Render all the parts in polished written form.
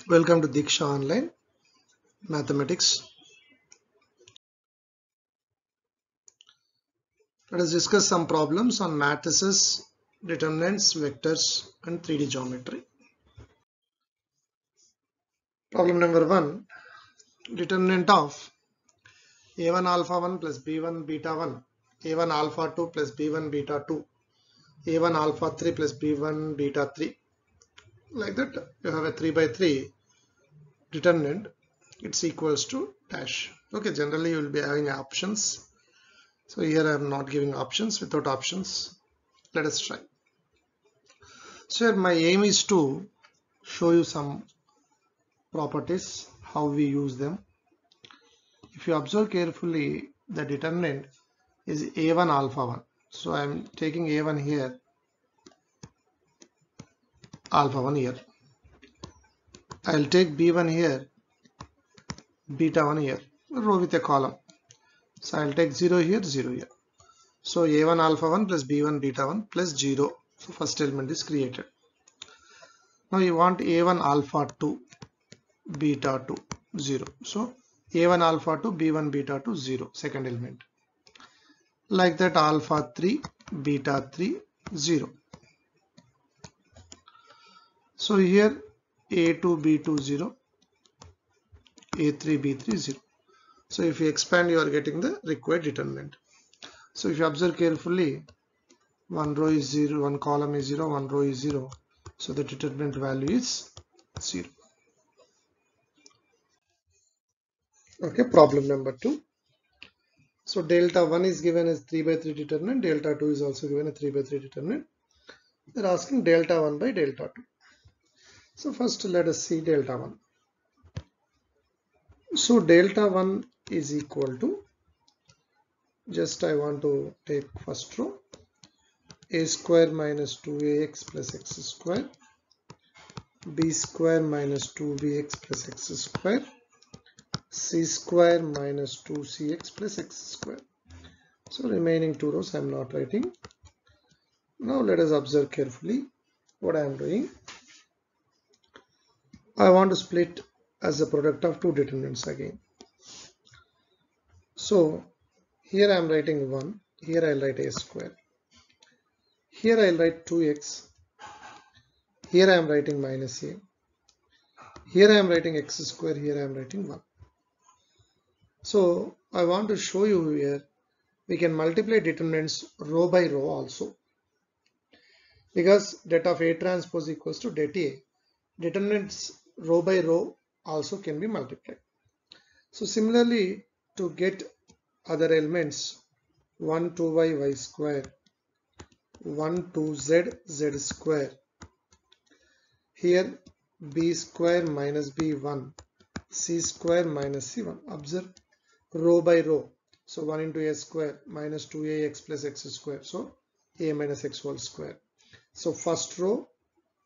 Welcome to Diksha Online Mathematics. Let us discuss some problems on matrices, determinants, vectors, and 3D geometry. Problem number 1. Determinant of a1 alpha 1 plus b1 beta 1, a1 alpha 2 plus b1 beta 2, a1 alpha 3 plus b1 beta 3. Like that, you have a 3 by 3 determinant. It's equals to dash. Okay, generally you will be having options. So here I am not giving options. Without options, let us try. So here my aim is to show you some properties, how we use them. If you observe carefully, the determinant is a1 alpha 1. So I am taking a1 here, alpha 1 here. I will take b1 here, beta 1 here, row with a column. So I will take 0 here, 0 here. So a1 alpha 1 plus b1 beta 1 plus 0. So first element is created. Now you want a1 alpha 2 beta 2 0. So a1 alpha 2 b1 beta 2 0, second element. Like that, alpha 3 beta 3 0. So here a2 b2 0, a3 b3 0. So if you expand, you are getting the required determinant. So if you observe carefully, one row is 0, one column is 0, one row is 0. So the determinant value is 0. Okay, problem number 2. So delta 1 is given as 3 by 3 determinant, delta 2 is also given a 3 by 3 determinant. They're asking delta 1 by delta 2. So first let us see delta 1. So delta 1 is equal to, just I want to take first row, a square minus 2ax plus x square, b square minus 2bx plus x square, c square minus 2cx plus x square. So remaining two rows I am not writing. Now let us observe carefully what I am doing. I want to split as a product of two determinants again. So here I am writing 1, here I will write a square, here I will write 2x, here I am writing minus a, here I am writing x square, here I am writing 1. So I want to show you here we can multiply determinants row by row also, because det of A transpose equals to det A. Determinants row by row also can be multiplied. So similarly, to get other elements, 1 2y y square, 1 2z z square, here b square minus b1, c square minus c1. Observe row by row. So 1 into a square minus 2ax plus x square. So a minus x whole square. So first row,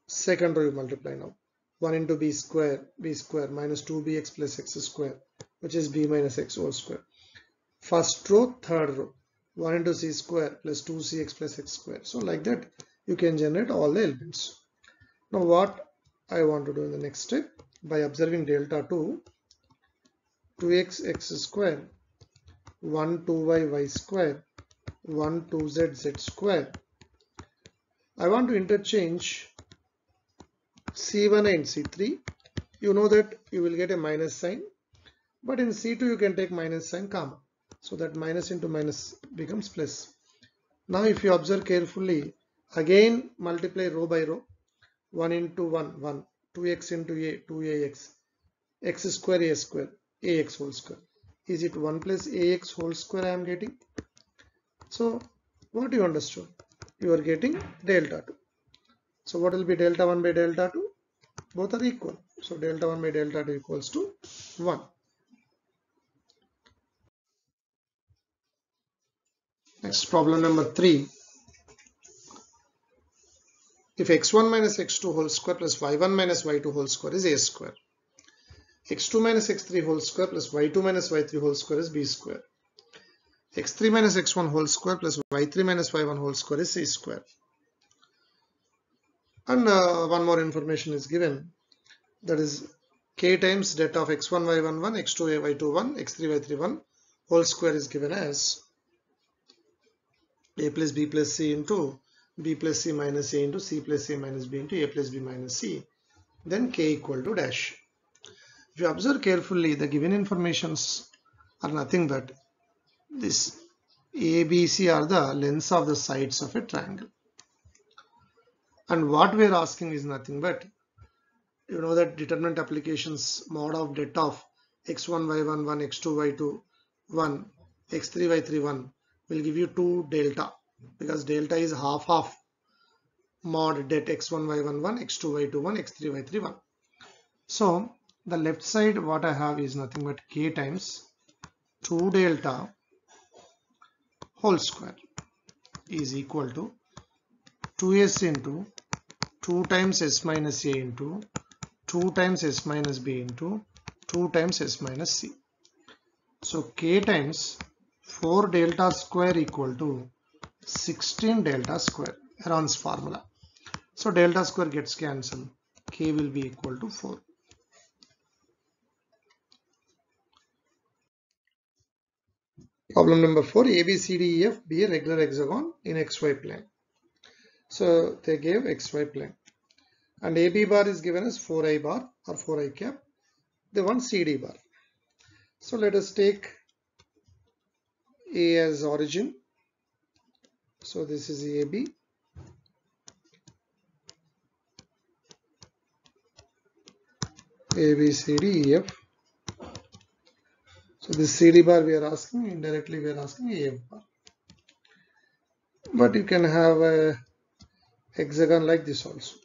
second row you multiply now. 1 into b square minus 2bx plus x square, which is b minus x whole square. First row, third row, 1 into c square plus 2cx plus x square. So like that you can generate all the elements. Now what I want to do in the next step, by observing delta 2, 2x x square, 1 2y y square, 1 2z z square. I want to interchange c1 and c3. You know that you will get a minus sign, but in c2 you can take minus sign comma. So that minus into minus becomes plus. Now if you observe carefully, again multiply row by row. 1 into 1, 1, 2x into a, 2ax, x square, a square, ax whole square. Is it 1 plus ax whole square I am getting? So what you understood? You are getting delta 2. So what will be delta 1 by delta 2? Both are equal. So delta 1 by delta 2 equals to 1. Next, problem number 3. If x1 minus x2 whole square plus y1 minus y2 whole square is a square, x2 minus x3 whole square plus y2 minus y3 whole square is b square, x3 minus x1 whole square plus y3 minus y1 whole square is c square. And one more information is given, that is k times det of x1 y1 1, x2 y2 1, x3 y3 1 whole square is given as a plus b plus c into b plus c minus a into c plus a minus b into a plus b minus c, then k equal to dash. If you observe carefully, the given informations are nothing but this a, b, c are the lengths of the sides of a triangle. And what we are asking is nothing but, you know that determinant applications mod of det of x1 y1 1, x2 y2 1, x3 y3 1 will give you 2 delta, because delta is half mod det x1 y1 1, x2 y2 1, x3 y3 1. So the left side what I have is nothing but k times 2 delta whole square is equal to 2s into 2 times s minus a into 2 times s minus b into 2 times s minus c. So k times 4 delta square equal to 16 delta square, Heron's formula. So delta square gets cancelled, k will be equal to 4. Problem number 4, A, B, C, D, E, F be a regular hexagon in XY plane. So they gave XY plane. And AB bar is given as 4I bar or 4I cap. They want CD bar. So let us take A as origin. So this is AB. A, B, C, D, E, F. So this CD bar we are asking, indirectly we are asking AF bar. But you can have a hexagon like this also.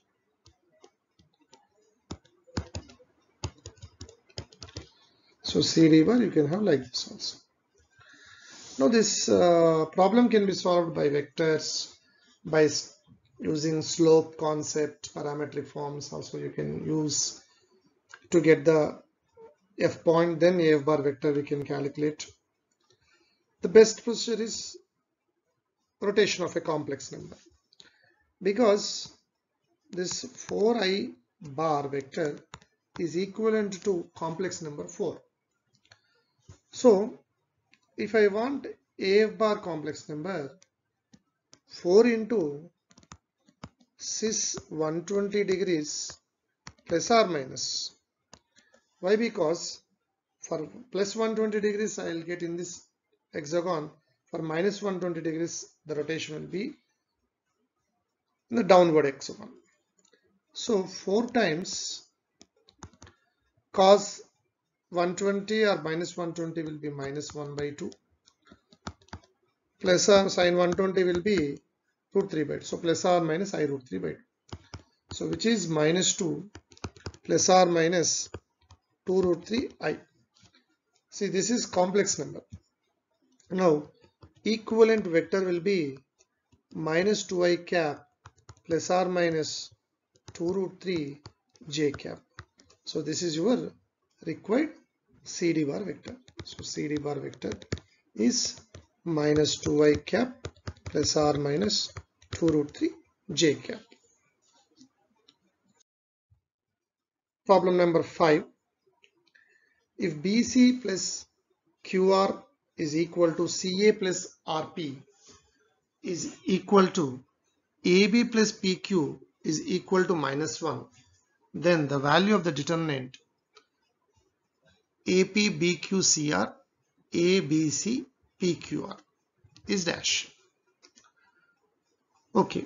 So CD bar you can have like this also. Now this problem can be solved by vectors, by using slope concept, parametric forms also you can use to get the F point, then AF bar vector we can calculate. The best procedure is rotation of a complex number, because this 4I bar vector is equivalent to complex number 4. So if I want AF bar complex number, 4 into cis 120 degrees plus or minus. Why? Because for plus 120 degrees I will get in this hexagon, for minus 120 degrees the rotation will be in the downward hexagon. So 4 times cos 120 or minus 120 will be minus 1 by 2, plus or sin 120 will be root 3 by 2. So plus or minus I root 3 by 2. So which is minus 2 plus or minus 2 root 3 I. See, this is complex number. Now equivalent vector will be minus 2I cap plus or minus 2 root 3 j cap. So this is your required CD bar vector. So CD bar vector is minus 2I cap plus or minus 2 root 3 j cap. Problem number 5. If BC plus QR is equal to CA plus RP is equal to AB plus PQ is equal to minus 1, then the value of the determinant AP BQ CR ABC PQR is dash. Okay,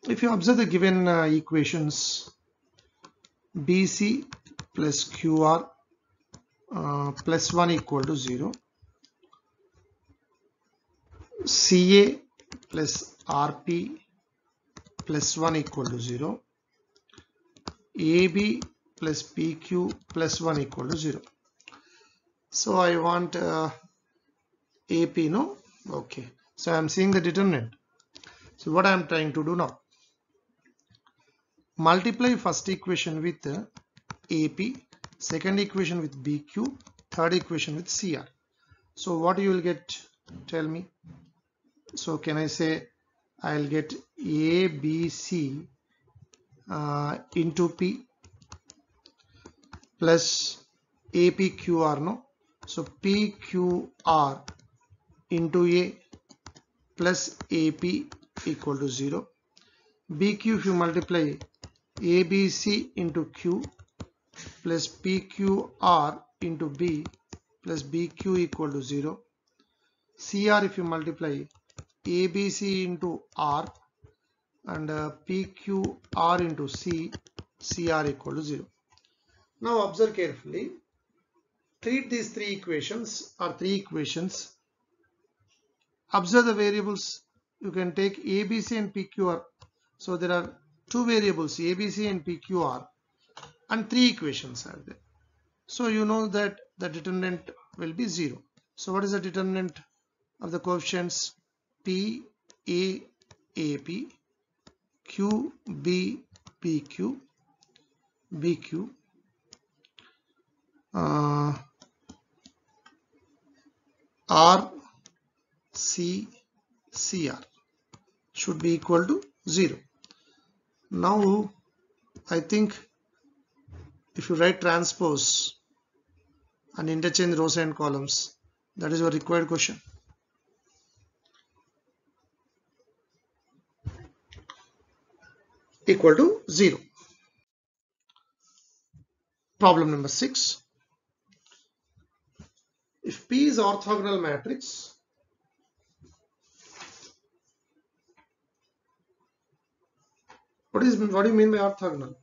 if you observe the given equations, BC plus QR plus 1 equal to 0, CA plus RP plus 1 equal to 0, AB plus PQ plus 1 equal to 0. So I want AP, no? Okay, so I am seeing the determinant. So what I am trying to do now, multiply first equation with AP, second equation with BQ, third equation with CR. So what you will get, tell me. So can I say I'll get ABC into P plus APQR, no? So PQR into A plus AP equal to 0. BQ, if you multiply ABC into Q plus PQR into B plus BQ equal to 0. CR, if you multiply ABC into R and PQR into C, CR equal to 0. Now observe carefully. Treat these three equations. Observe the variables. You can take ABC and PQR. So there are two variables, ABC and PQR, and three equations are there. So you know that the determinant will be 0. So what is the determinant of the coefficients? P, A, AP, Q, B, PQ, BQ, R, C, CR should be equal to 0. Now I think if you write transpose and interchange rows and columns, that is your required question. Equal to 0. Problem number 6. If P is orthogonal matrix, what do you mean by orthogonal?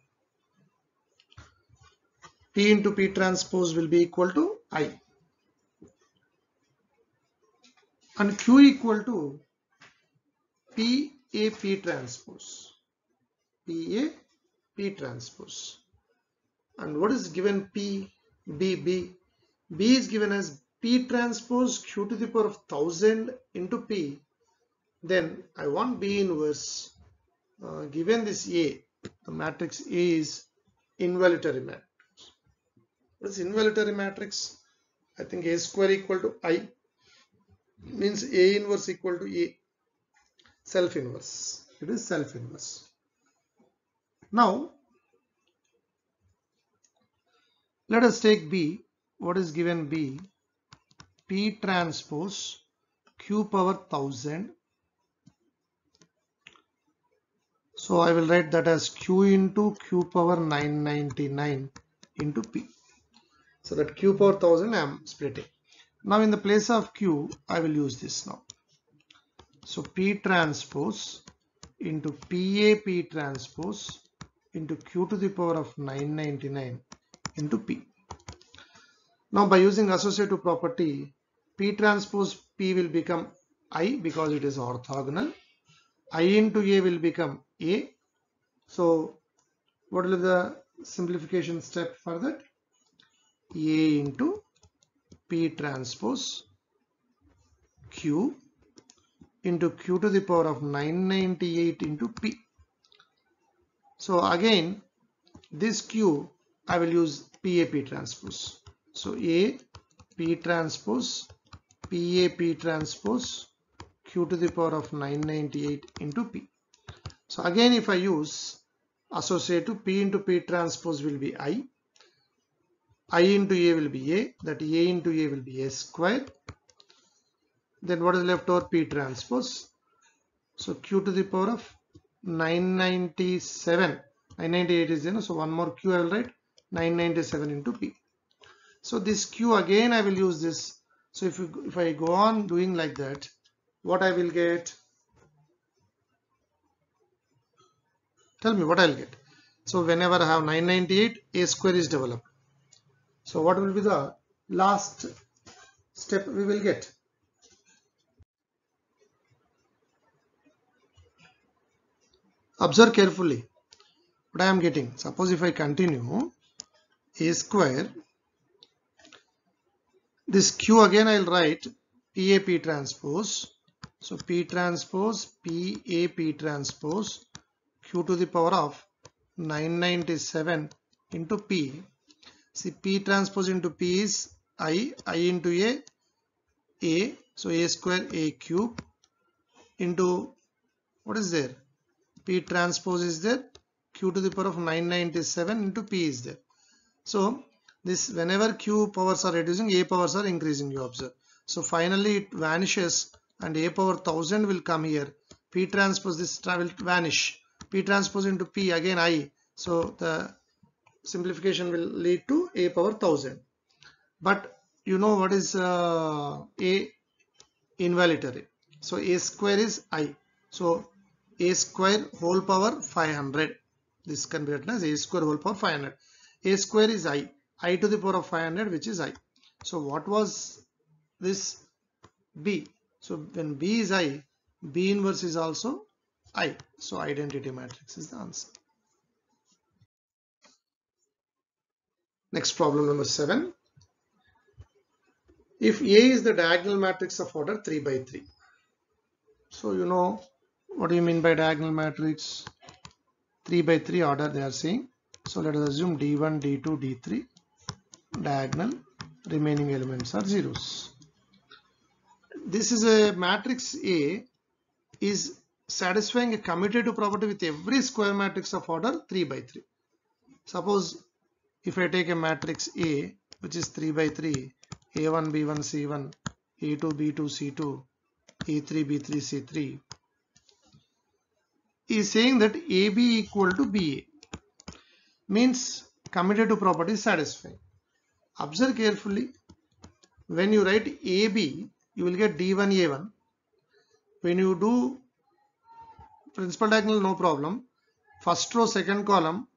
P into P transpose will be equal to I, and Q equal to PA P transpose, PA P transpose. And what is given? P, B, B. B is given as P transpose Q to the power of 1000 into P. Then I want B inverse. Given this A, the matrix A is involutory matrix. What is involutory matrix? I think A square equal to I means A inverse equal to A. Self inverse. It is self inverse. Now let us take B. What is given? B, P transpose Q power 1000. So I will write that as Q into Q power 999 into P. So that Q power 1000 I am splitting. Now in the place of Q, I will use this now. So P transpose into PA P transpose into Q to the power of 999 into P. Now by using associative property, P transpose P will become I because it is orthogonal. I into A will become A. So what will be the simplification step for that? A into P transpose Q into Q to the power of 998 into P. So again this Q I will use PAP transpose. So A P transpose PAP transpose Q to the power of 998 into P. So again if I use associative, P into P transpose will be I into A will be A, that A into A will be A square. Then what is left over? P transpose. So Q to the power of 997, 998 is there, so one more Q I will write 997 into P. So this Q again I will use this. So if I go on doing like that, what I will get? Tell me what I'll get. So whenever I have 998, A square is developed. So what will be the last step we will get? Observe carefully what I am getting. Suppose if I continue A square, this Q again I will write PAP transpose. So P transpose PAP transpose Q to the power of 997 into P. See, P transpose into P is I into A, so A square A cube into what is there? P transpose is there, Q to the power of 997 into P is there. So this whenever q powers are reducing, a powers are increasing, you observe. So finally it vanishes and a power 1000 will come here. P transpose, this will vanish. P transpose into P, again I. So the simplification will lead to a power 1000. But you know what is a invalid array. So a square is I. So a square whole power 500. This can be written as a square whole power 500. A square is I. I to the power of 500, which is I. So what was this? B. So when B is I, B inverse is also I. So identity matrix is the answer. Next, problem number 7. If A is the diagonal matrix of order 3 by 3. So you know what do you mean by diagonal matrix? 3 by 3 order they are saying. So let us assume D1, D2, D3 diagonal, remaining elements are zeros. This is a matrix A is satisfying a commutative property with every square matrix of order 3 by 3. Suppose if I take a matrix A which is 3 by 3, A1, B1, C1, A2, B2, C2, A3, B3, C3, is saying that AB equal to BA, means commutative property is satisfying. Observe carefully, when you write AB, you will get D1 A1. When you do principal diagonal, no problem. First row, second column,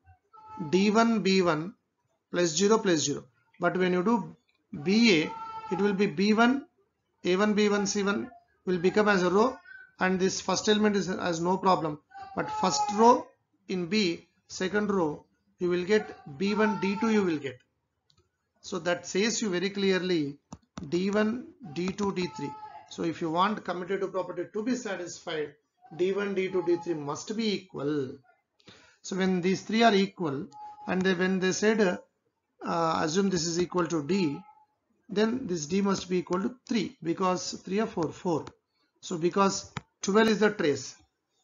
D1 B1 plus 0 plus 0. But when you do BA, it will be B1, A1, B1, C1 will become as a row, and this first element is as no problem. But first row in B, second row, you will get B1, D2 you will get. So that says you very clearly D1, D2, D3. So if you want commutative property to be satisfied, D1, D2, D3 must be equal. So when these three are equal, and when they said assume this is equal to D, then this D must be equal to 3, because 3 or 4, 4. So because 12 is the trace,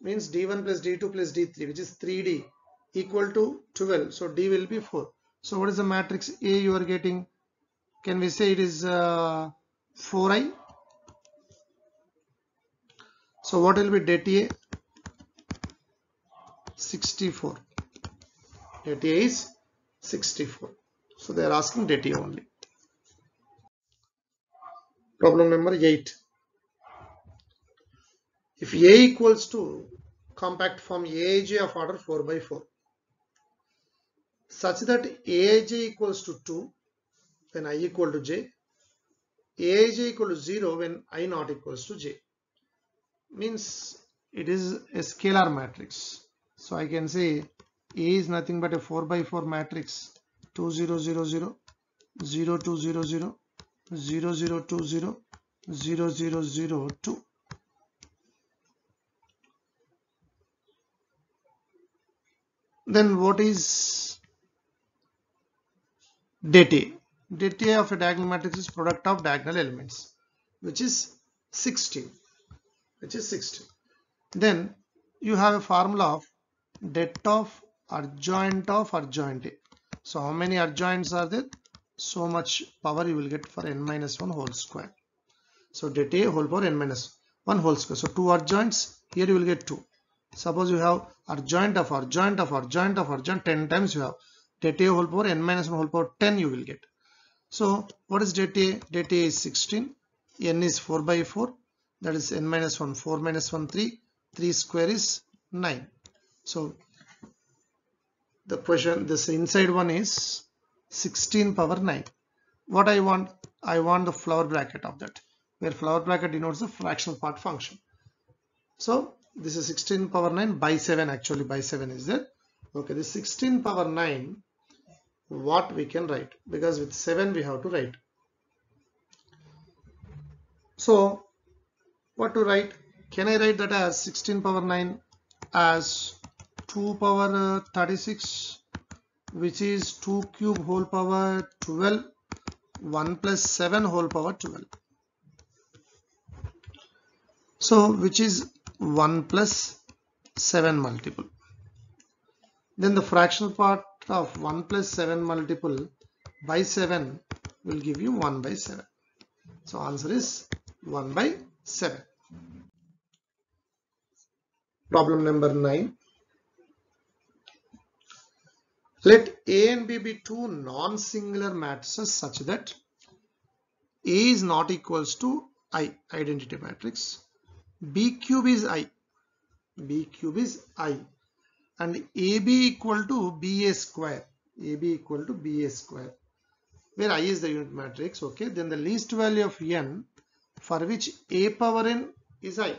means D1 plus D2 plus D3, which is 3D, equal to 12. So D will be 4. So what is the matrix A you are getting? Can we say it is 4i? So what will be det A? 64. Det A is 64. So they are asking det A only. Problem number 8. If A equals to compact form Aij of order 4 by 4, such that Aij equals to 2 when I equal to j, Aij equal to 0 when I not equals to j, means it is a scalar matrix. So I can say A is nothing but a 4 by 4 matrix, 2 0 0 0 0 2 0 0 0 0 2 0 0 0 0 2. Then what is det A? Det A of a diagonal matrix is product of diagonal elements, which is 16. Then you have a formula of det of adjoint A. So how many adjoints are there? So much power you will get for n minus 1 whole square. So det A whole power n minus 1 whole square. So 2 adjoints, here you will get 2. Suppose you have adjoint of adjoint 10 times you have. Det A whole power n minus 1 whole power 10 you will get. So what is det A? Det A is 16. N is 4 by 4. That is n minus 1, 4 minus 1, 3. 3 square is 9. So the question, this inside one is 16 power 9. What I want? I want the flower bracket of that, where flower bracket denotes the fractional part function. So this is 16 power 9 by 7, actually by 7 is there. Okay, this 16 power 9, what we can write? Because with 7 we have to write. So what to write? Can I write that as 16 power 9 as 2 power 36, which is 2 cube whole power 12, 1 plus 7 whole power 12. So which is 1 plus 7 multiple. Then the fractional part of 1 plus 7 multiple by 7 will give you 1 by 7. So answer is 1 by 7. Problem number 9. Let A and B be two non-singular matrices such that A is not equals to I, identity matrix. B cube is I. B cube is I. And AB equal to BA square. AB equal to BA square. Where I is the unit matrix. Okay. Then the least value of n for which A power n is I.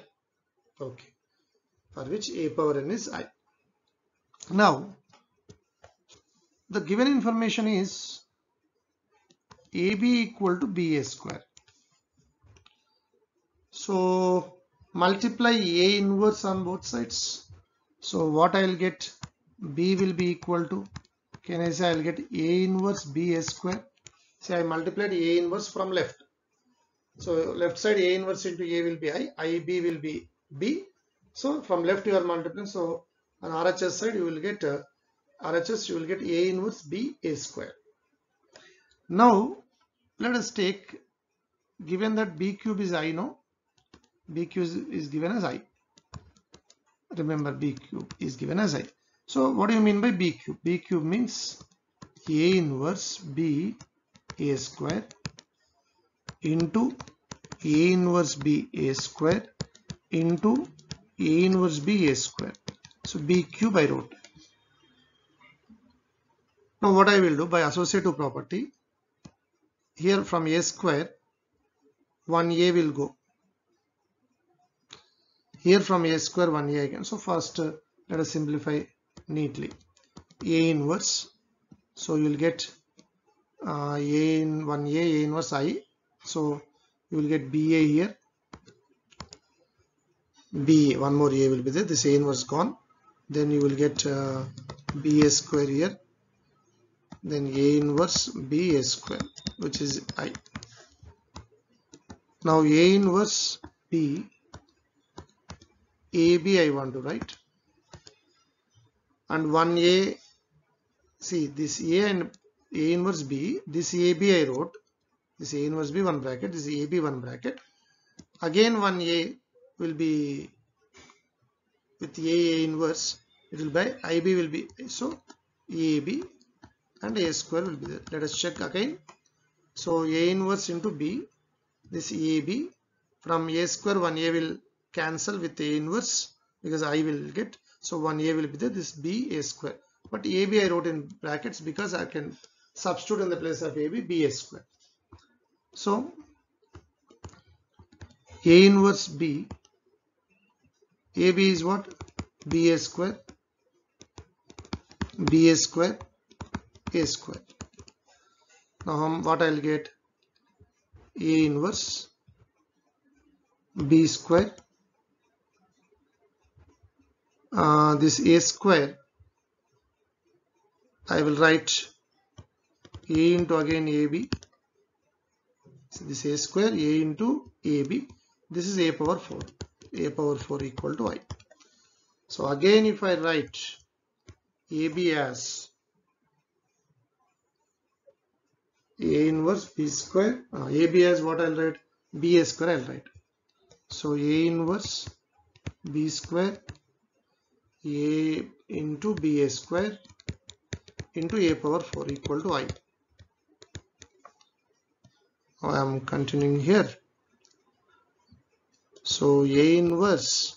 Okay. For which A power n is I. Now, the given information is AB equal to BA square. So multiply A inverse on both sides. So what I will get, B will be equal to, can I say I will get A inverse BA square. Say I multiplied A inverse from left. So left side A inverse into A will be I, IB will be B. So from left you are multiplying. So on RHS side you will get RHS, you will get A inverse B A square. Now let us take, given that B cube is I, no, B cube is given as I. Remember, B cube is given as I. So what do you mean by B cube? B cube means A inverse B A square into A inverse B A square into A inverse B A square. So B cube I wrote. Now what I will do, by associative property, here from A square 1A will go. Here from A square 1A again. So first let us simplify neatly. A inverse. So you will get A in 1A, A inverse I. So you will get BA here. B, one more A will be there. This A inverse gone. Then you will get BA square here. Then A inverse BA square, which is I. Now A inverse B, AB I want to write. And 1A, see this A and A inverse B, this AB I wrote. This A inverse B 1 bracket, this AB 1 bracket. Again 1A will be with A inverse, it will be IB will be, so AB and A square will be there. Let us check again. So A inverse into B, this AB, from A square 1A will cancel with A inverse because I will get, so 1A will be there, this B A square. But AB I wrote in brackets because I can substitute in the place of AB B A square. So A inverse B, AB is what? BA square, BA square, A square. Now what I will get? A inverse B square, this A square I will write A into again AB. So this A square A into AB. This is A power 4. A power 4 equal to I. So again if I write AB as A inverse B square, AB as what I'll write? BA square I'll write. So A inverse B square A into BA square into A power 4 equal to I. Now I am continuing here. So A inverse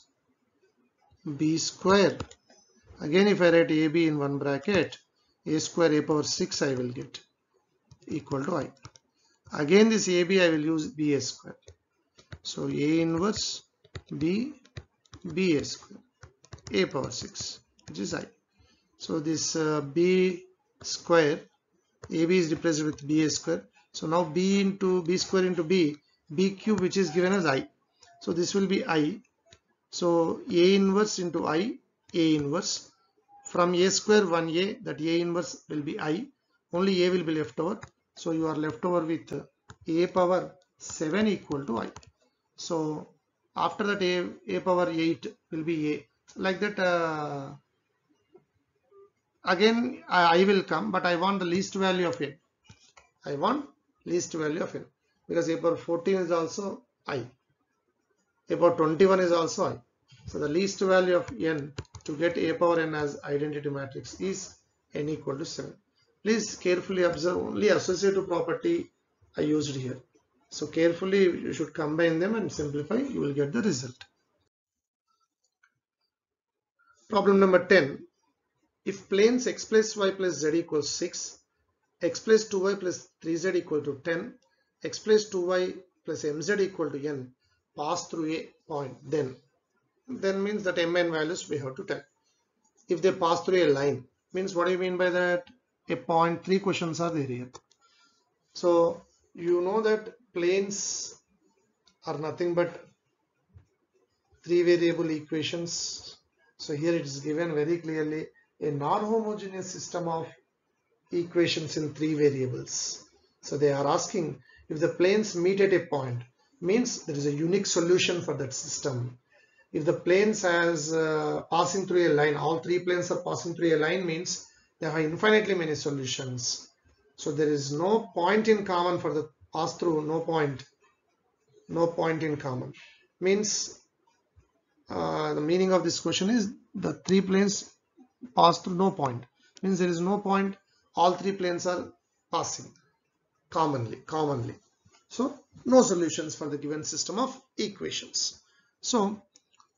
B square, again if I write AB in one bracket, A square A power 6 I will get equal to I. Again this AB I will use BA square. So A inverse B BA square A power 6, which is I. So this B square, AB is replaced with BA square. So now B into B square into B cube, which is given as I. So this will be I. So A inverse into I, A inverse. From A square 1A, that A inverse will be I. Only A will be left over. So you are left over with A power 7 equal to I. So after that A power 8 will be A. Like that again I will come, but I want the least value of A. I want least value of n, because a power 14 is also I, a power 21 is also I. So the least value of n to get a power n as identity matrix is n equal to 7. Please carefully observe only associative property I used here. So carefully you should combine them and simplify, you will get the result. Problem number 10. If planes x plus y plus z equals 6, x plus 2y plus 3z equal to 10, x plus 2y plus mz equal to n pass through a point, then means that mn values we have to tell. If they pass through a line, means what do you mean by that? A point. 3 questions are there here. So you know that planes are nothing but 3 variable equations. So here it is given very clearly a non-homogeneous system of equations in 3 variables. So they are asking if the planes meet at a point, means there is a unique solution for that system. If the planes has passing through a line, all 3 planes are passing through a line, means there are infinitely many solutions. So there is no point in common for the pass through, no point in common. Means the meaning of this question is the 3 planes pass through no point, means there is no point, all 3 planes are passing commonly. So no solutions for the given system of equations. So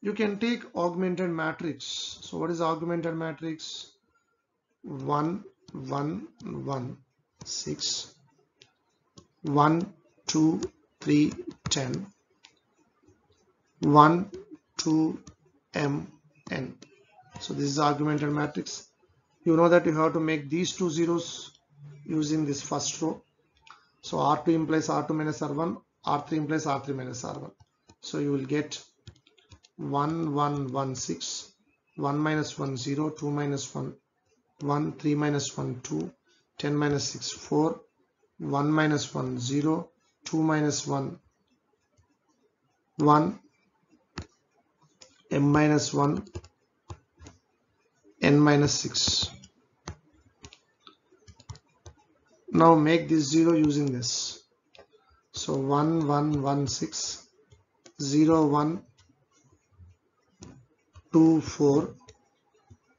you can take augmented matrix. So what is augmented matrix? 1 1 1 6 1 2 3 10 1 2 m n. So this is augmented matrix. You know that you have to make these 2 zeros using this first row. So R2 implies R2 minus R1, R3 implies R3 minus R1. So you will get 1 1 1 6, 1 minus 1 0, 2 minus 1 1, 3 minus 1 2, 10 minus 6 4, 1 minus 1 0, 2 minus 1 1, m minus 1, n minus 6. Now make this 0 using this. So 1 1 1 6, 0 1 2 4,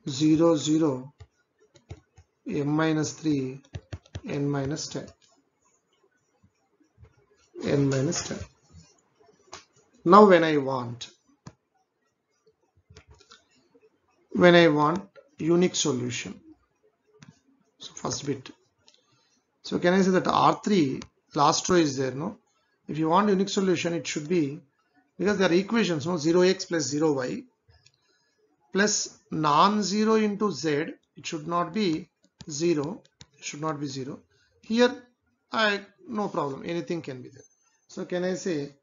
0 0, m minus 3, n minus 10, n minus 10. Now when I want unique solution, so first bit. So can I say that R3 last row is there? No. If you want unique solution, it should be, because there are equations, no, 0x plus 0y plus non-zero into z. It should not be 0. It should not be 0. Here, no problem. Anything can be there. So can I say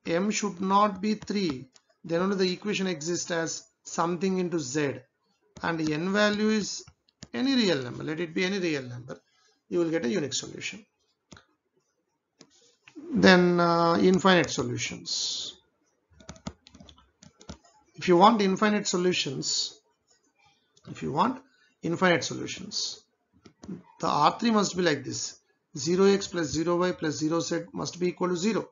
m should not be 3? Then only the equation exists as something into z, and n value is any real number. Let it be any real number. You will get a unique solution. Then infinite solutions. If you want infinite solutions, the R3 must be like this. 0x plus 0y plus 0z must be equal to 0.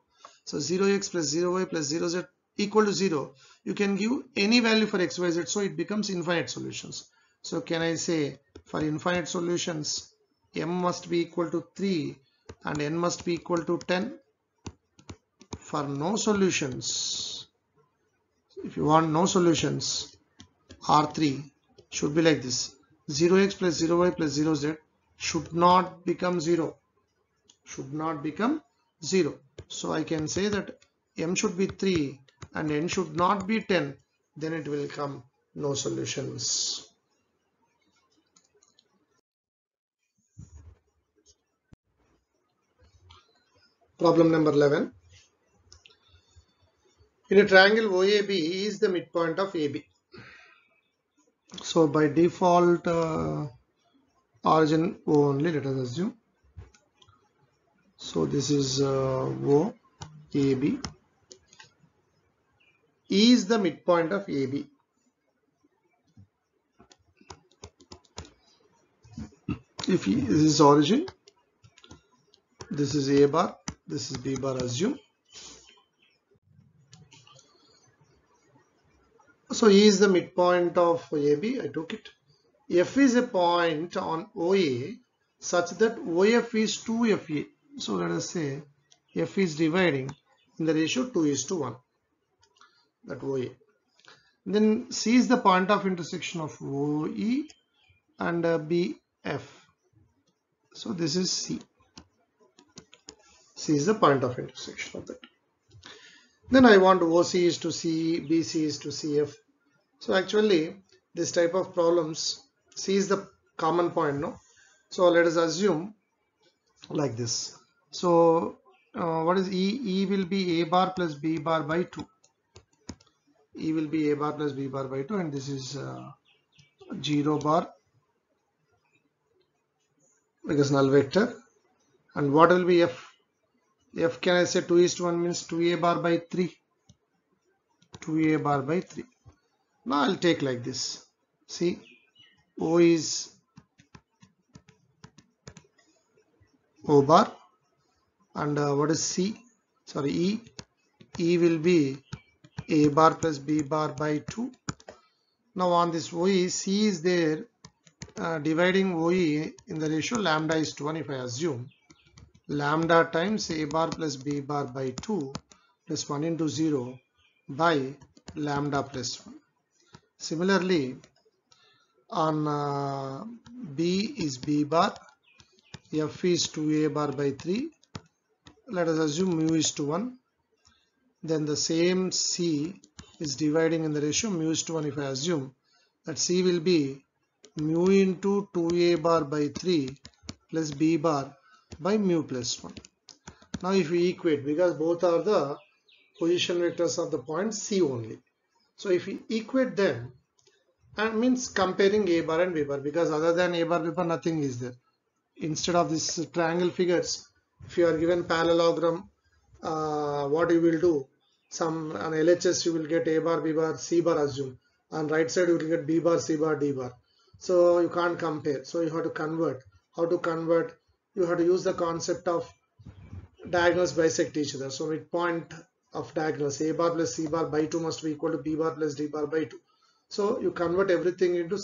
So 0x plus 0y plus 0z equal to 0. You can give any value for x, y, z, so it becomes infinite solutions. So can I say for infinite solutions, m must be equal to 3 and n must be equal to 10. For no solutions, if you want no solutions, R3 should be like this. 0x plus 0y plus 0z should not become 0. So I can say that m should be 3 and n should not be 10. Then it will come no solutions. Problem number 11. In a triangle OAB, E is the midpoint of AB. So by default, origin O only, let us assume. So this is O, AB. E is the midpoint of AB. If E is origin, This is A bar, this is B bar, assume. So E is the midpoint of AB, I took it. F is a point on OA such that OF is 2FA. So let us say F is dividing in the ratio 2:1, that OA. Then C is the point of intersection of OE and BF. So this is C. C is the point of intersection of that. Then I want OC is to CE, BC is to CF. So actually this type of problems, C is the common point, no? So let us assume like this. So what is E? E will be A bar plus B bar by 2. E will be A bar plus B bar by 2, and this is 0 bar because null vector. And what will be F? F, can I say 2:1 means 2A bar by 3. 2A bar by 3. Now I'll take like this. See, O is O bar, and what is C? Sorry, E. E will be A bar plus B bar by 2. Now on this OE, C is there dividing OE in the ratio lambda is to 1. If I assume lambda times A bar plus B bar by 2 plus 1 into 0 by lambda plus 1. Similarly, on B is B bar, F is 2A bar by 3. Let us assume mu is to 1. Then the same C is dividing in the ratio mu is to 1. If I assume that C will be mu into 2A bar by 3 plus B bar by mu plus 1. Now if we equate, because both are the position vectors of the point C only. So if we equate them, and means comparing A bar and B bar, because other than A bar, B bar, nothing is there. Instead of this triangle figures, if you are given parallelogram, what you will do? On LHS you will get A bar, B bar, C bar assume. On right side you will get B bar, C bar, D bar. So you can't compare. So you have to convert. How to convert? You have to use the concept of diagonals bisect each other. So midpoint of diagonals A bar plus C bar by 2 must be equal to B bar plus D bar by 2. So you convert everything into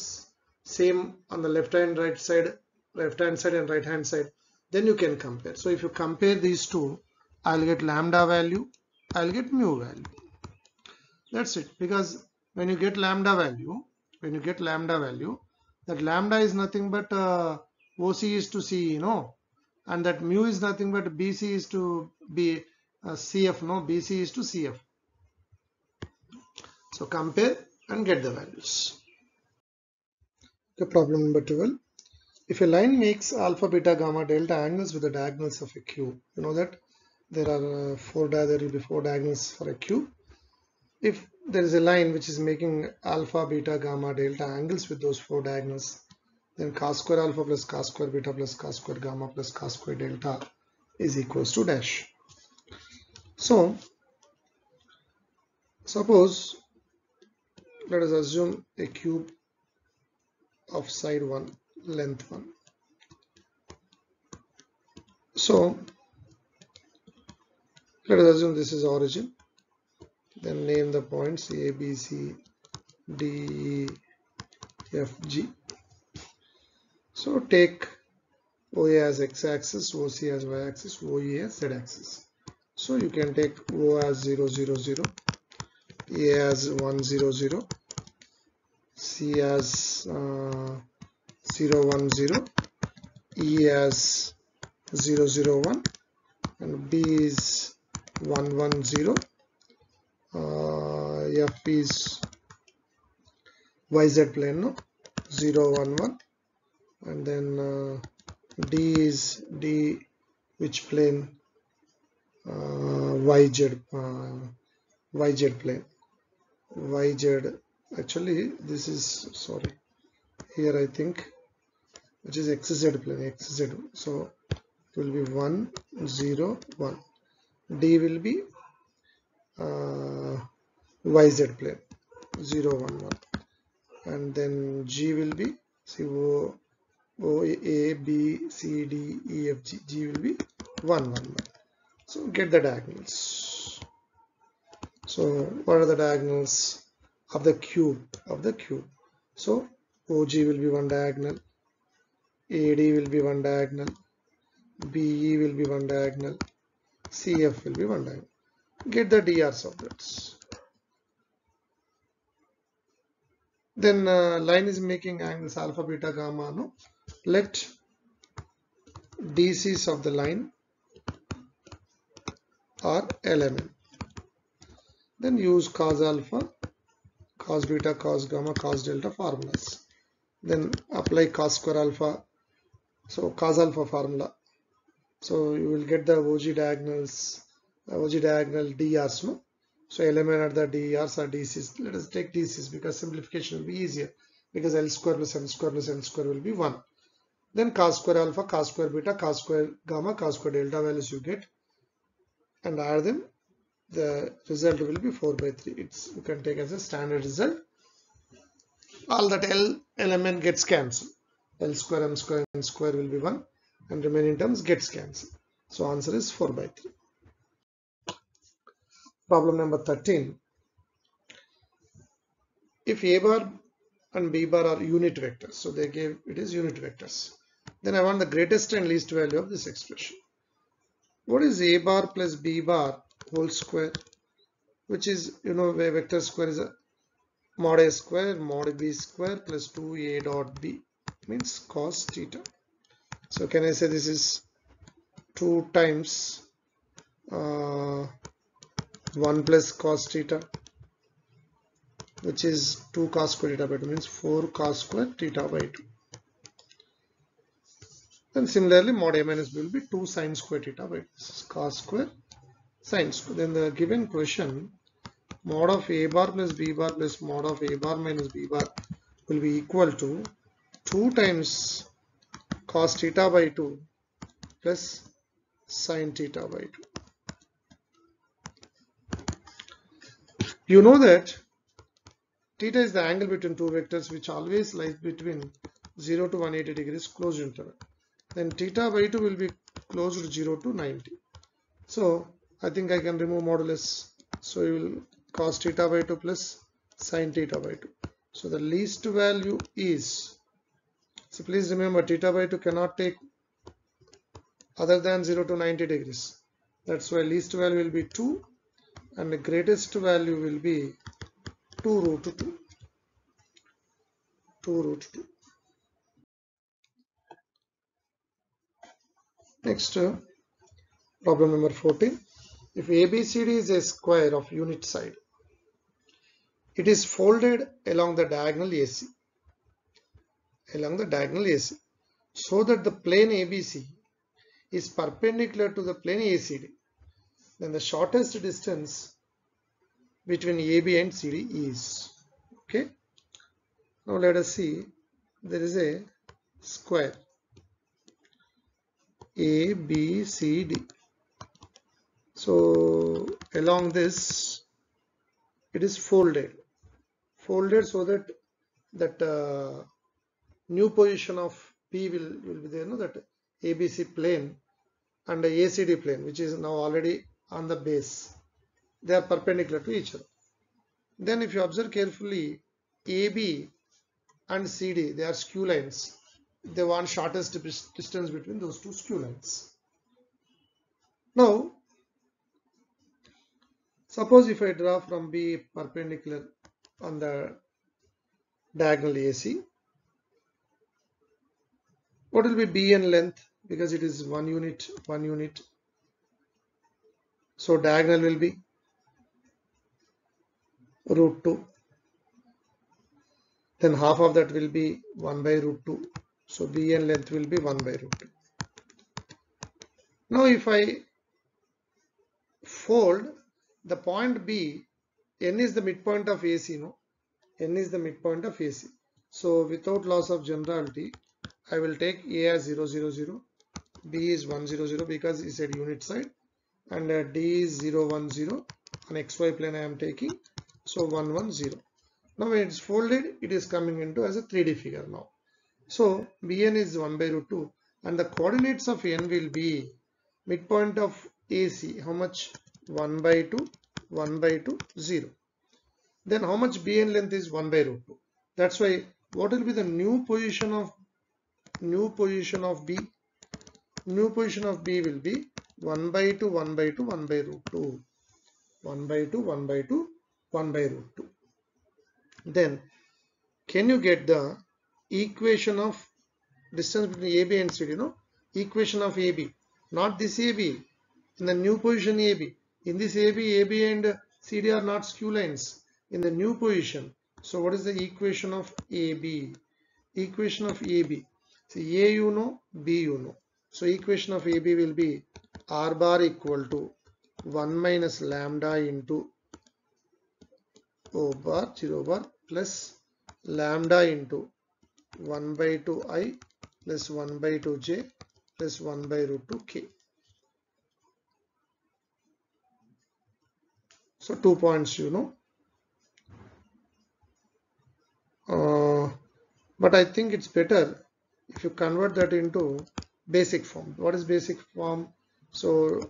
same on the left hand side and right hand side. Then you can compare. So if you compare these two, I'll get lambda value, I'll get mu value. That's it. Because when you get lambda value, that lambda is nothing but OC is to CE, no? And that mu is nothing but BC is to be CF, no? BC is to CF. So compare and get the values. Okay, problem number 12. If a line makes alpha, beta, gamma, delta angles with the diagonals of a cube, you know that there are there will be 4 diagonals for a cube. If there is a line which is making alpha, beta, gamma, delta angles with those 4 diagonals, then cos square alpha plus cos square beta plus cos square gamma plus cos square delta is equals to dash. So suppose let us assume a cube of side 1, length 1. So let us assume this is origin. Then name the points A, B, C, D, E, F, G. So take OA as x-axis, OC as y-axis, OE as z-axis. So you can take O as 0, 0, 0, A as 1, 0, 0, C as 0, 1, 0, E as 0, 0, 1, and B is 1, 1, 0, F is YZ plane, no? 0, 1, 1, and then D is D, which plane? YZ plane. YZ, actually this is, sorry, here I think, which is XZ plane, XZ. So it will be 1, 0, 1. D will be YZ plane, 0, 1, 1. And then G will be, see, O, A, B, C, D, E, F, G. G will be 1, 1, 1. So get the diagonals. So what are the diagonals of the cube? So OG will be one diagonal, AD will be one diagonal, BE will be one diagonal, CF will be one diagonal. Get the DRs of that. Then line is making angles alpha, beta, gamma. No, let DCs of the line are LMN. Then use cos alpha, cos beta, cos gamma, cos delta formulas. Then apply cos square alpha. So cos alpha formula. So you will get the OG diagonals, OG diagonal DRs. No. So element are the DRs or DCs. Let us take DCs because simplification will be easier, because L square plus M square plus N square will be 1. Then cos square alpha, cos square beta, cos square gamma, cos square delta values you get and add them. The result will be 4 by 3. You can take as a standard result. All that L element gets cancelled. L square, M square, N square will be 1 and remaining terms gets cancelled. So answer is 4 by 3. Problem number 13. If A bar and B bar are unit vectors, so they gave it is unit vectors, then I want the greatest and least value of this expression. What is A bar plus B bar whole square, which is, where vector square is a mod A square mod B square plus 2A dot B, means cos theta. So can I say this is 2 times 1 plus cos theta, which is 2 cos square theta by 2, means 4 cos square theta by 2. Then similarly mod A minus B will be 2 sin square theta by 2. This is cos square sin square. Then the given question, mod of A bar plus B bar plus mod of A bar minus B bar will be equal to 2 times cos theta by 2 plus sin theta by 2. You know that theta is the angle between two vectors which always lies between 0 to 180 degrees closed interval. Then theta by 2 will be close to 0 to 90. So I think I can remove modulus. So you will cos theta by 2 plus sin theta by 2. So the least value is, so please remember theta by 2 cannot take other than 0 to 90 degrees. That's why least value will be 2 and the greatest value will be 2 root 2. 2 root 2. Next, problem number 14. If ABCD is a square of unit side, it is folded along the diagonal AC. So that the plane ABC is perpendicular to the plane ACD. Then the shortest distance between AB and CD is. Okay. Now let us see. There is a square ABCD. So along this, it is folded so that new position of P will be there. That ABC plane and the ACD plane, which is now already on the base, they are perpendicular to each other. Then if you observe carefully, AB and CD, they are skew lines. They want shortest distance between those two skew lines. Now suppose if I draw from B perpendicular on the diagonal AC, what will be BN length? Because it is 1 unit. So diagonal will be root 2. Then half of that will be 1 by root 2. So BN length will be 1 by root 2. Now if I fold the point B, N is the midpoint of AC, no? N is the midpoint of AC. So without loss of generality, I will take A as 0, 0, 0, B is 1, 0, 0 because it's a unit side, and D is 0, 1, 0. On XY plane I am taking, so 1, 1, 0. Now when it's folded, it is coming into as a 3D figure now. So Bn is 1 by root 2 and the coordinates of n will be Midpoint of AC, how much? 1 by 2, 1 by 2, 0. Then how much BN length is 1 by root 2. That's why what will be the new position of B? New position of B will be 1 by 2, 1 by 2, 1 by root 2. 1 by 2, 1 by 2, 1 by root 2. Then can you get the equation of distance between AB and CD? No, equation of AB, not this AB, in the new position AB. In this AB and CD are not skew lines in the new position. So what is the equation of AB? Equation of AB. See, A you know, B you know. So equation of AB will be R bar equal to 1 minus lambda into O bar 0 bar plus lambda into 1 by 2i plus 1 by 2j plus 1 by root 2k. So 2 points you know. But I think it's better if you convert that into basic form. What is basic form? So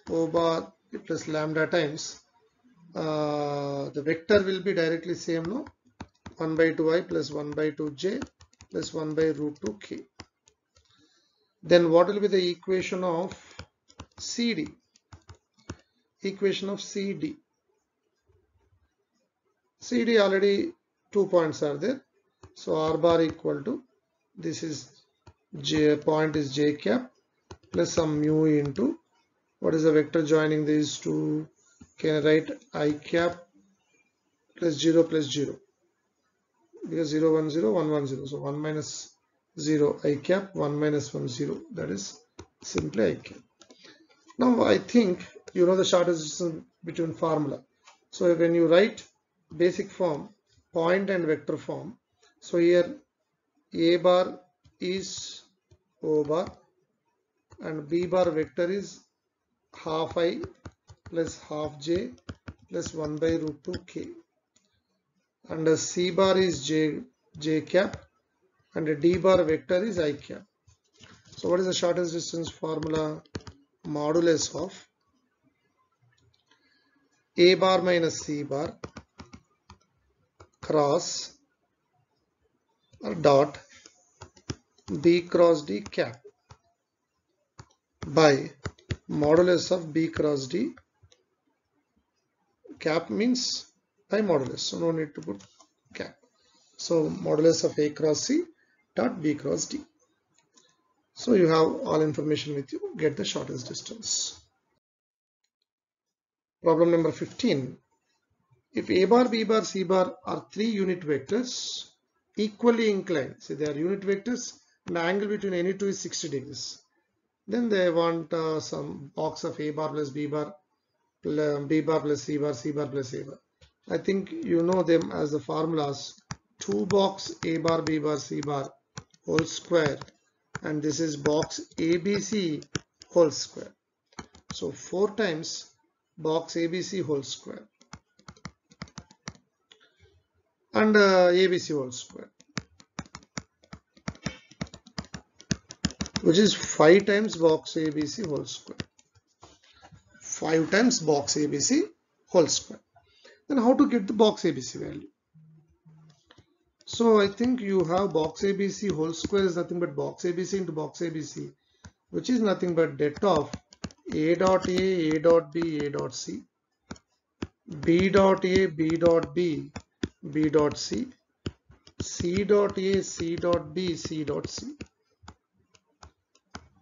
O bar plus lambda times the vector will be directly same, no? 1 by 2i plus 1 by 2j plus 1 by root 2k. Then what will be the equation of CD? Equation of CD. CD already 2 points are there. So R bar equal to, this is J, point is J cap plus some mu into, what is the vector joining these two? Can I write I cap plus 0 because 0 1 0 1 1 0. So 1 minus 0 I cap, 1 minus 1 0, that is simply I cap. Now I think you know the shortest distance between formula. So when you write basic form, point and vector form, so here A bar is O bar and B bar vector is half I plus half j plus 1 by root 2k, and C bar is j cap and D bar vector is I cap. So what is the shortest distance formula? Modulus of A bar minus C bar cross or dot B cross D cap by modulus of B cross D. Cap means by modulus, so no need to put cap. So modulus of A cross C dot B cross D. So you have all information with you. Get the shortest distance. Problem number 15. If A bar, B bar, C bar are three unit vectors equally inclined, say they are unit vectors and the angle between any two is 60 degrees. Then they want some box of A bar plus B bar, B bar plus C bar, C bar plus A bar. I think you know them as the formulas 2 box A bar, B bar, C bar whole square, and this is box ABC whole square. So 4 times box ABC whole square and ABC whole square, which is 5 times box ABC whole square. 5 times box ABC whole square. Then how to get the box ABC value? So I think you have box ABC whole square is nothing but box ABC into box ABC, which is nothing but det of A dot A, A dot B, A dot C, B dot A, B dot B, B dot C, C dot A, C dot B, C dot C.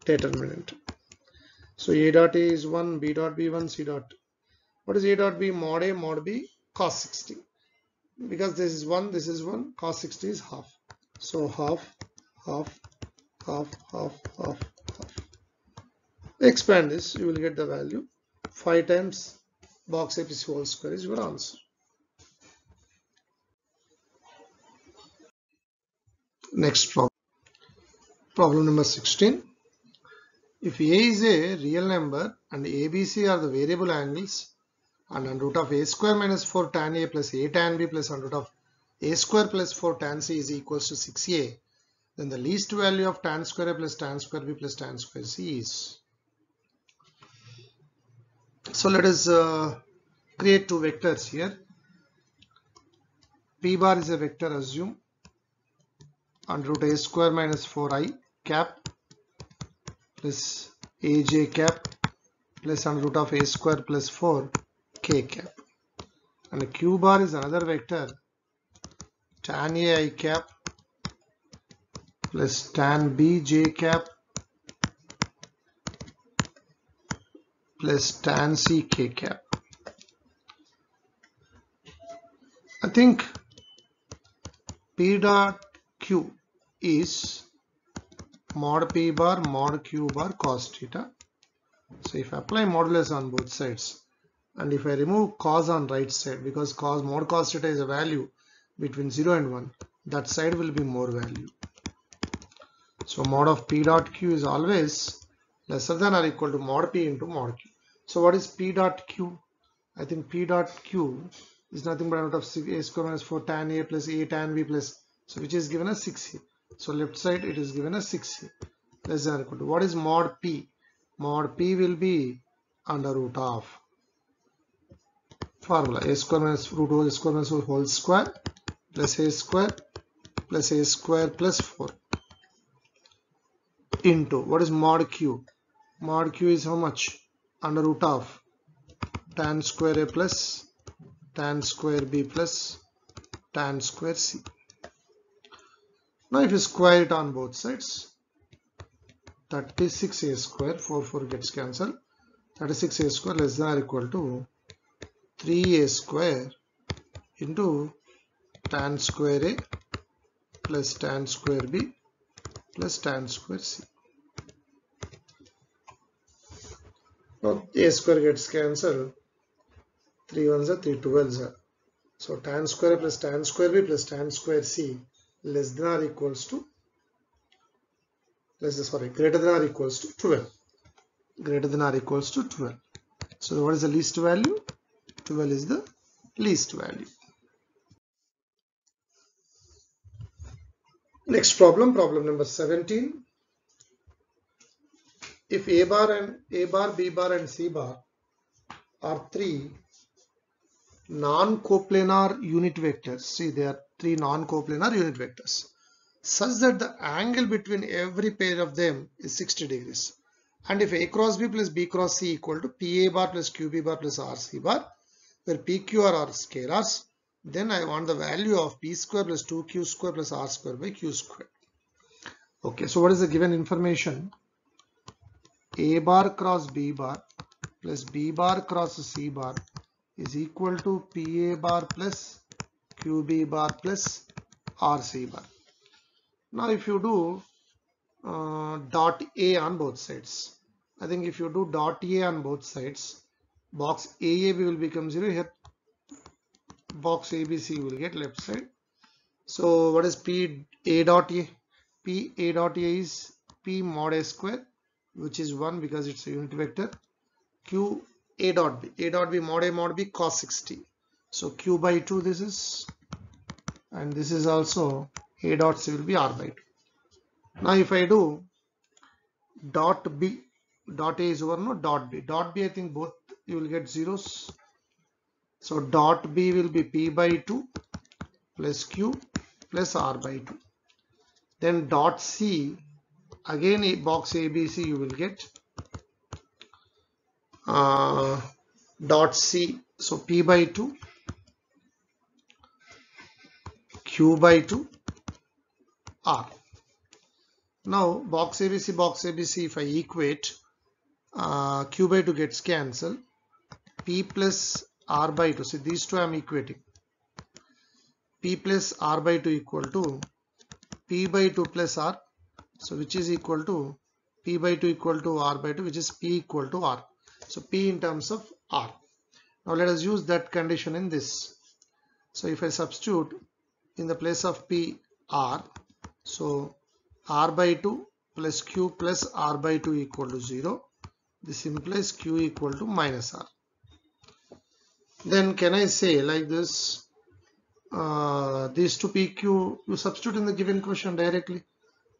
Determinant. So A dot A is 1, B dot B 1, C dot. What is A dot B? Mod A, mod B, cos 60. Because this is 1, this is 1, cos 60 is half. So half, half, half, half, half, half. Expand this, you will get the value. 5 times box ABC whole square is your answer. Next problem. Problem number 16. If A is a real number and ABC are the variable angles, and under root of A square minus 4 tan A plus A tan B plus under root of A square plus 4 tan C is equals to 6A, then the least value of tan square A plus tan square B plus tan square C is. So let us create two vectors here. P bar is a vector, assume, under root a square minus 4I cap plus aj cap plus under root of a square plus 4 k cap. And q bar is another vector, tan ai cap plus tan bj cap plus tan ck cap. I think P dot Q is mod P bar mod Q bar cos theta. So if I apply modulus on both sides and if I remove cos on right side, because mod cos theta is a value between 0 and 1, that side will be more value. So mod of P dot Q is always lesser than or equal to mod P into mod Q. So what is P dot Q? I think P dot Q is nothing but out of a square minus 4 tan a plus a tan b plus, so which is given as 6a. So left side it is given as 6a less than or equal to. What is mod P? Mod P will be under root of formula a square minus root over a square minus whole square plus a square plus 4 into what is mod Q? Mod Q is how much? Under root of tan square a plus tan square b plus tan square c. Now if you square it on both sides, 36a square, 4 gets cancelled, 36a square less than or equal to 3a square into tan square a plus tan square b plus tan square c. Now a square gets cancelled, 3 ones are 3 12s are. So tan square a plus tan square b plus tan square c less than or equals to greater than or equals to 12. Greater than or equals to 12. So what is the least value? 12 is the least value. Next problem number 17. If A bar, B bar and C bar are three non-coplanar unit vectors. See, they are three non-coplanar unit vectors such that the angle between every pair of them is 60 degrees. And if A cross B plus B cross C equal to PA bar plus QB bar plus RC bar, where PQ are scalars, then I want the value of P square plus 2Q square plus R square by Q square. Okay, so what is the given information? A bar cross B bar plus B bar cross C bar is equal to PA bar plus QB bar plus RC bar. Now if you do dot A on both sides, I think if you do dot A on both sides, box AAB will become 0 here, box ABC will get left side. So what is P A dot A? P A dot A is P mod A square, which is 1 because it's a unit vector. Q A dot B mod B cos 60. So Q by 2 this is, and this is also A dot C will be R by 2. Now if I do dot B, dot A is over, no, dot B I think both you will get zeros. So dot B will be P by 2 plus Q plus R by 2. Then dot C, again a box ABC you will get dot C, so P by 2 Q by 2 R. Now box ABC if I equate, Q by 2 gets cancelled, P plus R by 2, see these two I am equating, P plus R by 2 equal to P by 2 plus R, so which is equal to P by 2 equal to R by 2, which is P equal to R. So P in terms of R. Now let us use that condition in this. So if I substitute in the place of P R, so R by 2 plus Q plus R by 2 equal to 0. This implies Q equal to minus R. Then can I say like this, these two PQ, you substitute in the given question directly.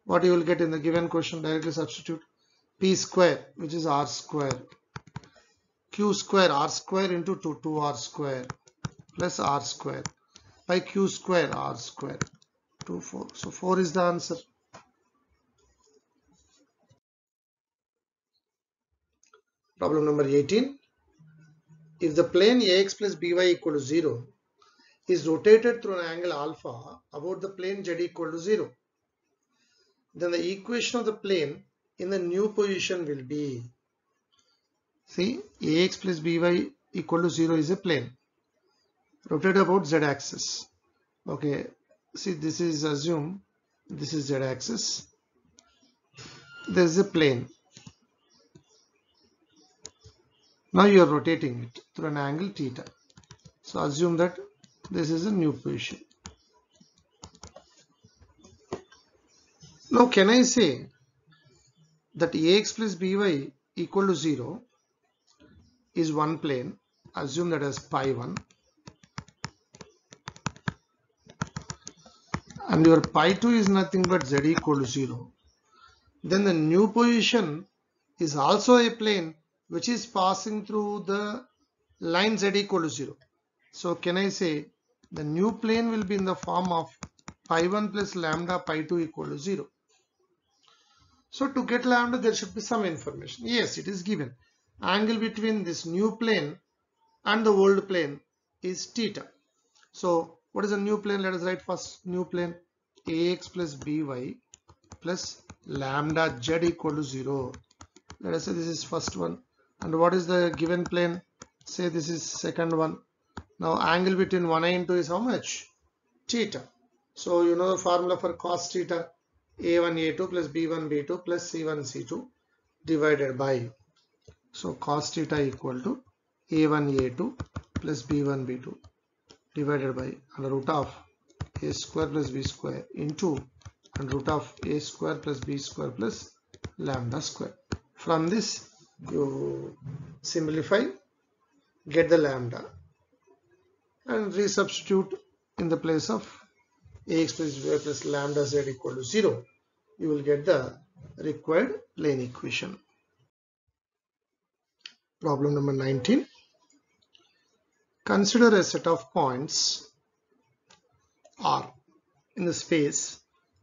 What you will get in the given question, directly substitute P square, which is R square, q square r square into 2r square plus r square by q square r square 2 4. So 4 is the answer. Problem number 18. If the plane ax plus by equal to 0 is rotated through an angle alpha about the plane z equal to 0, then the equation of the plane in the new position will be, see, ax plus by equal to 0 is a plane rotated about z axis. Okay, see, this is assume this is z axis, there is a plane. Now you are rotating it through an angle theta. So assume that this is a new position. Now can I say that ax plus by equal to 0 is one plane, assume that as pi 1, and your pi 2 is nothing but z equal to 0. Then the new position is also a plane which is passing through the line z equal to 0. So can I say the new plane will be in the form of pi 1 plus lambda pi 2 equal to 0. So to get lambda there should be some information. Yes, it is given. Angle between this new plane and the old plane is theta. So what is the new plane? Let us write first new plane, ax plus by plus lambda z equal to 0. Let us say this is first one. And what is the given plane? Say this is second one. Now angle between 1a and 2 is how much? Theta. So you know the formula for cos theta, a1 a2 plus b1 b2 plus c1 c2 divided by, so cos theta equal to a1 a2 plus b1 b2 divided by under root of a square plus b square into under root of a square plus b square plus lambda square. From this you simplify, get the lambda and resubstitute in the place of ax plus by plus lambda z equal to 0. You will get the required plane equation. Problem number 19. Consider a set of points R in the space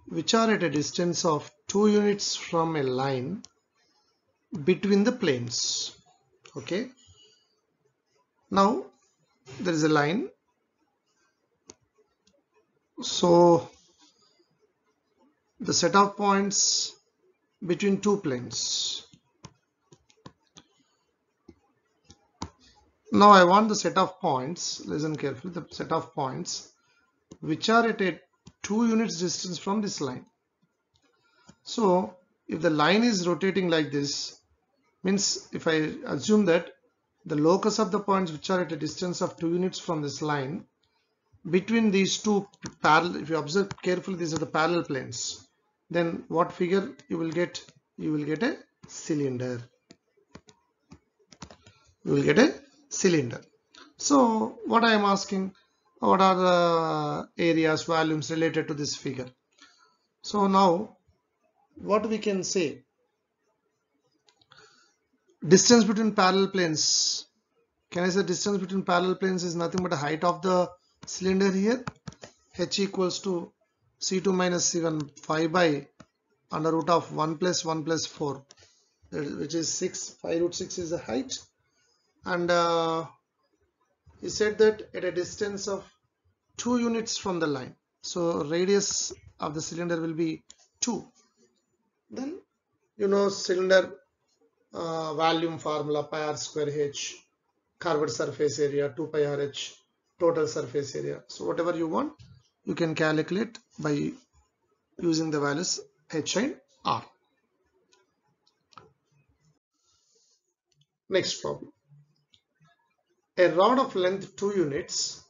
which are at a distance of 2 units from a line between the planes. Okay. Now there is a line. So the set of points between two planes. Now I want the set of points, listen carefully, the set of points which are at a 2 units distance from this line. So if the line is rotating like this, means if I assume that the locus of the points which are at a distance of 2 units from this line, between these two parallel, if you observe carefully, these are the parallel planes, then what figure you will get? You will get a cylinder. You will get a cylinder. So what I am asking, what are the areas, volumes related to this figure? So now what we can say, distance between parallel planes, can I say distance between parallel planes is nothing but the height of the cylinder here, h equals to c2 minus c1 5 by under root of 1 plus 1 plus 4, which is 6, 5 root 6 is the height. And he said that at a distance of 2 units from the line, so radius of the cylinder will be 2. Then you know cylinder volume formula, pi r square h, curved surface area 2 pi r h, total surface area. So whatever you want you can calculate by using the values h and r. Next problem. A rod of length 2 units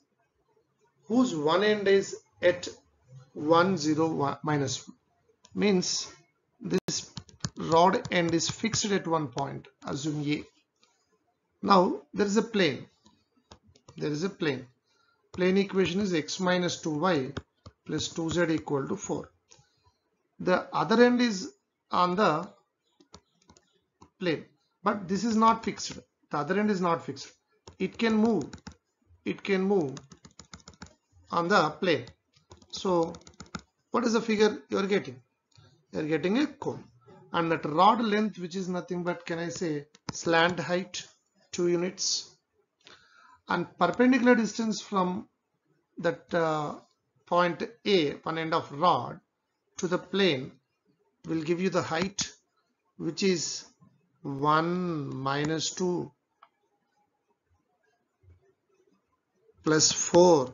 whose one end is at 1 0 1 minus 1, means this rod end is fixed at one point, assume A. Now there is a plane. There is a plane. Plane equation is x minus 2y plus 2z equal to 4. The other end is on the plane, but this is not fixed. The other end is not fixed. It can move on the plane. So what is the figure you are getting? You are getting a cone, and that rod length, which is nothing but, can I say, slant height 2 units, and perpendicular distance from that point A, one end of rod, to the plane will give you the height, which is 1 minus 2 plus 4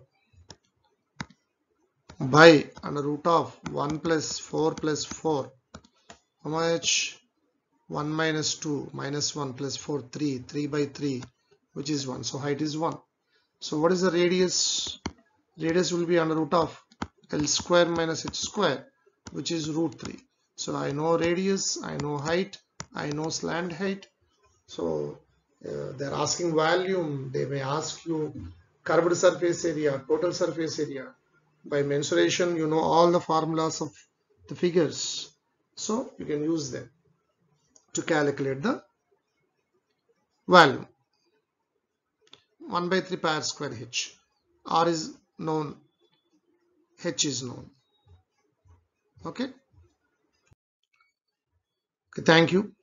by under root of 1 plus 4 plus 4. How much? 1 minus 2 minus 1 plus 4, 3 by 3, which is 1. So height is 1. So what is the radius? Radius will be under root of L square minus H square, which is root 3. So I know radius, I know height, I know slant height. So they're asking volume. They may ask you curved surface area, total surface area. By mensuration, you know all the formulas of the figures, so you can use them to calculate the value. 1 by 3 pi r square h. R is known, h is known. Okay. Thank you.